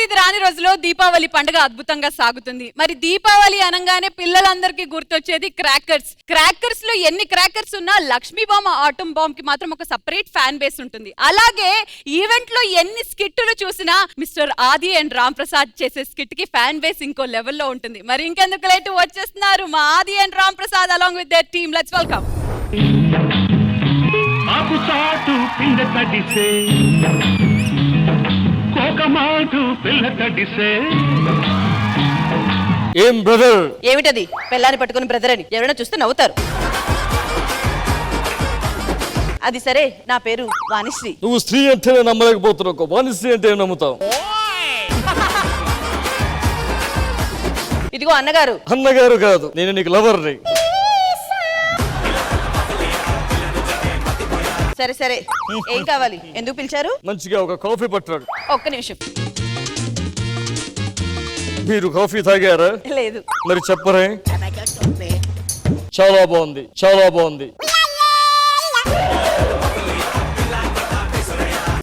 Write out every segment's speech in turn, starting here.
ఇది రాని రోజులో దీపావళి పండుగ అద్భుతంగా సాగుతుంది. మరి దీపావళి అనగానే పిల్లలందరికీ గుర్తొచ్చేది క్రాకర్స్. క్రాకర్స్ లో ఎన్ని క్రాకర్స్ ఉన్నా లక్ష్మీ బాంబ్ ఆటం బాంబ్ కి మాత్రం ఒక సెపరేట్ ఫ్యాన్ బేస్ ఉంటుంది. అలాగే ఈవెంట్ లో ఎన్ని స్కిట్లు చూసినా మిస్టర్ ఆది అండ్ రామ్ ప్రసాద్ చేసే స్కిట్ కి ఫ్యాన్ బేస్ ఇంకో లెవెల్లో ఉంటుంది. మరి ఇంకెందుకు లేటు, వచ్చేస్తున్నారు మా ఆది and Ram Prasad along with their team. Let's welcome. ఏం బ్రదర్? ఏమిటది? పెళ్ళాన్ని పట్టుకుని బ్రదర్ అని ఎవరైనా చూస్తే నవ్వుతారు. అది సరే, నా పేరు వాణిశ్రీ. నువ్వు స్త్రీ అంటేనే నమ్మలేకపోతున్నావు, వాణిశ్రీ అంటే నమ్ముతావు. ఇదిగో అన్నగారు. అన్నగారు కాదు, నేను నీకు లవర్ని. సరే సరే, ఏం కావాలి? ఎందుకు పిలిచారు? మంచిగా ఒక కాఫీ పట్టాడు. ఒక్క నిమిషం. మీరు కాఫీ తాగారా? లేదు. మరి చెప్పరే. చాలా బాగుంది, చాలా బాగుంది.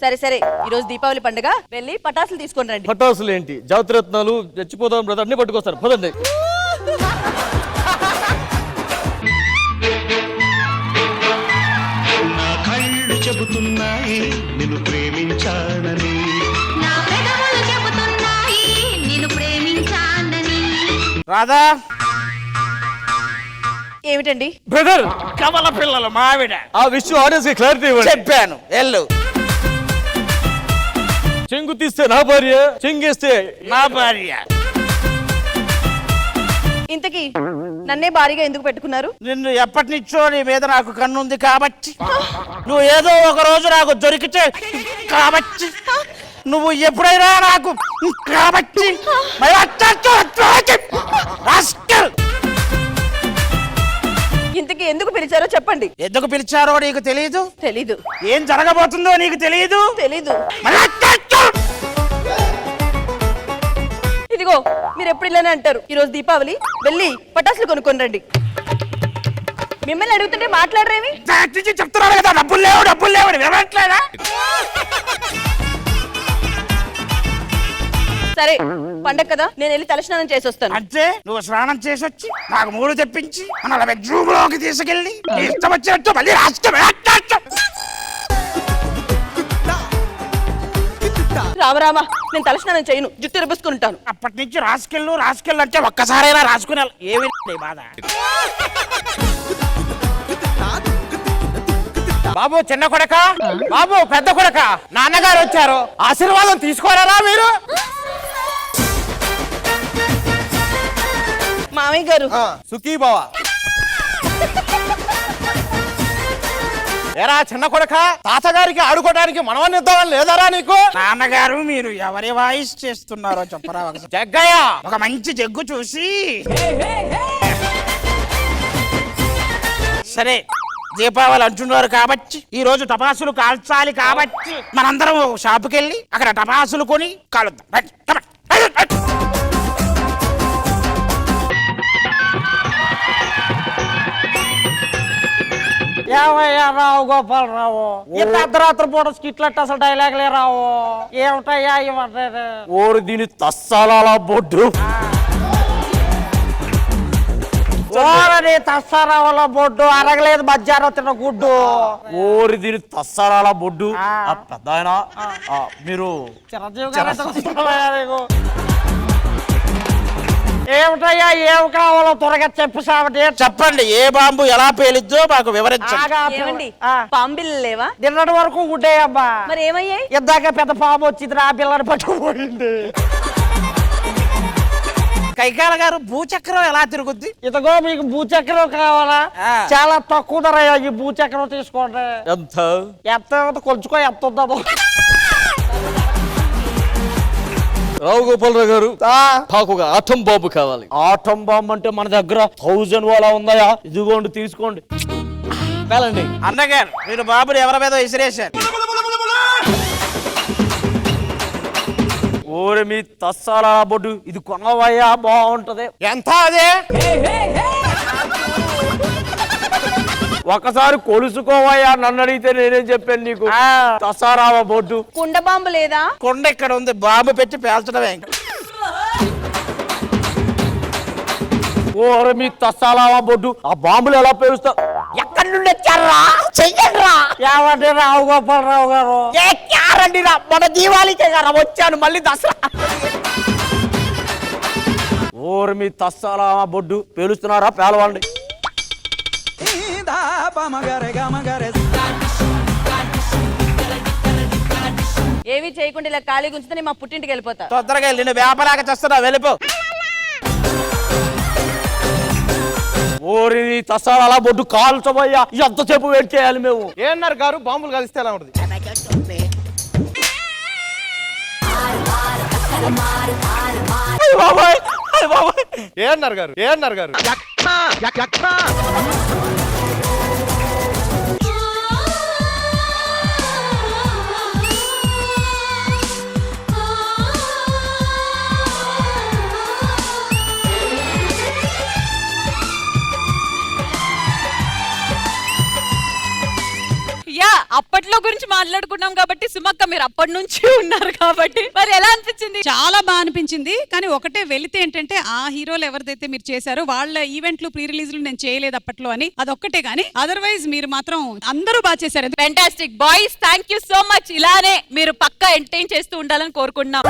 సరే సరే, ఈ రోజు దీపావళి పండుగ, వెళ్ళి పటాసులు తీసుకొని రండి. పటాసులు ఏంటి? జాతిరత్నాలు చచ్చిపోదాం బ్రదర్, అన్ని పట్టుకొస్తారు. పదండి. నా కళ్ళు చెబుతున్నాయి నిన్ను ప్రేమించానని, నా పెదవులు చెబుతున్నాయి నిన్ను ప్రేమించానని. రాధా, ఏమిటండి? బ్రదర్, కమల పిల్లలు మావిడ. ఆ విషయం ఆడియన్స్ కి క్లారిటీ ఇవ్వండి. చెప్పాను, ఎల్లు. చెంగు తీస్తే నా భార్య, చెంగేస్తే నా భార్య. ఇంతకీ నన్నే భారీగా ఎందుకు పెట్టుకున్నారు? నిన్ను ఎప్పటి నుంచో నీ మీద నాకు కన్నుంది కాబట్టి, నువ్వు ఏదో ఒక రోజు నాకు దొరికితే కాబట్టి, నువ్వు ఎప్పుడైనా నాకు కాబట్టి. ఇంతకీ ఎందుకు పిలిచారో చెప్పండి. ఎందుకు పిలిచారో నీకు తెలియదు? తెలీదు. ఏం జరగబోతుందో నీకు తెలియదు? తెలీదు. ఇదిగో, మీరు ఎప్పుడు ఇలానే అంటారు. ఈ రోజు దీపావళి, వెళ్ళి పటాసులు కొనుక్కొని రండి. మిమ్మల్ని అడుగుతుంటే మాట్లాడరేమి? చెప్తున్నాను కదా, డబ్బులు లేవు డబ్బులు లేవు వినట్లేదా? సరే, పండగ కదా, నేను వెళ్ళి తలస్నానం చేసి వస్తాను. అంటే నువ్వు స్నానం చేసి వచ్చి నాకు మూడు తెప్పించి మన బెడ్రూమ్ లోకి తీసుకెళ్ళి ఇష్టం వచ్చినట్టు మళ్ళీ రామరామా, నేను తలస్నానం చేయను, జుట్టు రుబ్బుసుకుంటాను. అప్పటి నుంచి రాసుకెళ్ళు అంటే ఒక్కసారైనా రాసుకునే ఏమి బాధ. బాబు చిన్న కొడక, బాబు పెద్ద కొడక, నాన్నగారు వచ్చారు, ఆశీర్వాదం తీసుకోరారా మీరు? మామయ్య గారు. సుఖీ బావా. ఏరా చిన్న కొడక, తాతగారికి ఆడుకోవడానికి మనవన్ని ఇద్దామని లేదరా నీకు? నాన్నగారు, మీరు ఎవరి వాయిస్ చేస్తున్నారో చెప్పరా? జగ్గయ్య, ఒక మంచి జగ్గు చూసి. సరే, దీపావళి అంటున్నారు కాబట్టి, ఈ రోజు టపాసులు కాల్చాలి కాబట్టి, మనందరం షాపుకి వెళ్ళి అక్కడ టపాసులు కొని కాలుద్దాం. ఏమయ్యా రావు గోపాలరావు, ఇంత అర్ధరాత్రి పూట స్కిట్లట్టు అసలు డైలాగులే రావు. ఏమిటయ్యా ఇవ్వట్లేదు? ఓరి దీని తస్సాల బొడ్డు. ఓరని తస్సారావుల బొడ్డు, అరగలేదు మధ్యాహ్నం తిన్న గుడ్డు. ఓరి దీని తస్సాల బొడ్డు. పెద్ద ఆయన, మీరు చిరంజీవి గారు. ఏమిటయ్యా, ఏమి కావాలో త్వరగా చెప్పండి. ఏ బాంబు ఎలా పేలిద్దో మాకు వివరించండి. ఏమండి, పాంబిల్లు లేవా? నిన్నటి వరకు గుడ్డే అబ్బా. మరి ఏమయ్యాయి? ఇందాక పెద్ద పాము వచ్చింది, ఆ పిల్లని పట్టుకుపోయింది. కైకాల గారు, భూచక్రం ఎలా తిరుగుద్ది? ఇదిగో మీకు భూచక్రం కావాలా? చాలా తక్కువ ధర ఈ భూచక్రం తీసుకోండి. ఎంత కొంచుకో, ఎంత ఉందో. రావు గోపాలరావు గారు, నాకు ఒక ఆటం బాంబు కావాలి. ఆటం బాంబు అంటే మన దగ్గర 1000 వాలా ఉందా? ఇదిగోండి, తీసుకోండి. వెళ్ళండి. అన్నగారు, మీరు బాబుని ఎవరి మీద విసిరేశారు? ఓరి మీ తస్సాల బొడ్డు, ఇది కొనవయ్యా, బాగుంటది. ఎంత అదే? ఒకసారి కొలుసుకోవయ్యా నన్ను అడిగితే నేనేం చెప్పాను నీకు తసారావా బొడ్డు. కుండ బాంబు లేదా? కొండ ఇక్కడ ఉంది, బాంబు పెట్టి పేల్చడమే. ఓరే మీ తసారావా బొడ్డు, ఆ బాంబులు ఎలా పేలుస్తా? ఎక్కడి నుండి వచ్చారా? చెయ్యండి ఏమంటే రావు గోపాలరావు గారు రండి రా, మన దీవాళికే గారా వచ్చాను, మళ్ళీ దసరా. ఓరే మీ తసారావా బొడ్డు, పేలుస్తున్నారా? పేలవాళ్ళని. ఏవి చేయకుండా ఇలా ఖాళీ గుంచితే నేను మా పుట్టింటికి వెళ్ళిపోతా. తొందరగా వెళ్ళి వ్యాపారాక చేస్తున్నా, వెళ్ళిపో. ఓరి తసారాల బొడ్డు కాల్చబోయ్యా, ఎంతసేపు వెయిట్ చేయాలి మేము? ఏమన్నారు గారు, బాంబులు కలిస్తే ఎలా ఉంటుంది? బాబాయ్ బాబాయ్, ఏమన్నారు గారు, ఏమన్నారు గారు? యా, అప్పట్లో గురించి మాట్లాడుకున్నాం కాబట్టి సుమక్క మీరు అప్పటి నుంచి ఉన్నారు కాబట్టి మరి ఎలా అనిపించింది? చాలా బాగా అనిపించింది. కానీ ఒకటే వెళితే ఏంటంటే ఆ హీరోలు ఎవరిదైతే మీరు చేశారో వాళ్ళ ఈవెంట్లు ప్రీ రిలీజ్లు నేను చేయలేదు అప్పట్లో అని, అదొక్కటే. కానీ అదర్వైజ్ మీరు మాత్రం అందరూ బాగా చేశారు. Fantastic boys, thank you so much. ఇలానే మీరు పక్కా ఎంటర్టైన్ చేస్తూ ఉండాలని కోరుకుంటున్నాం.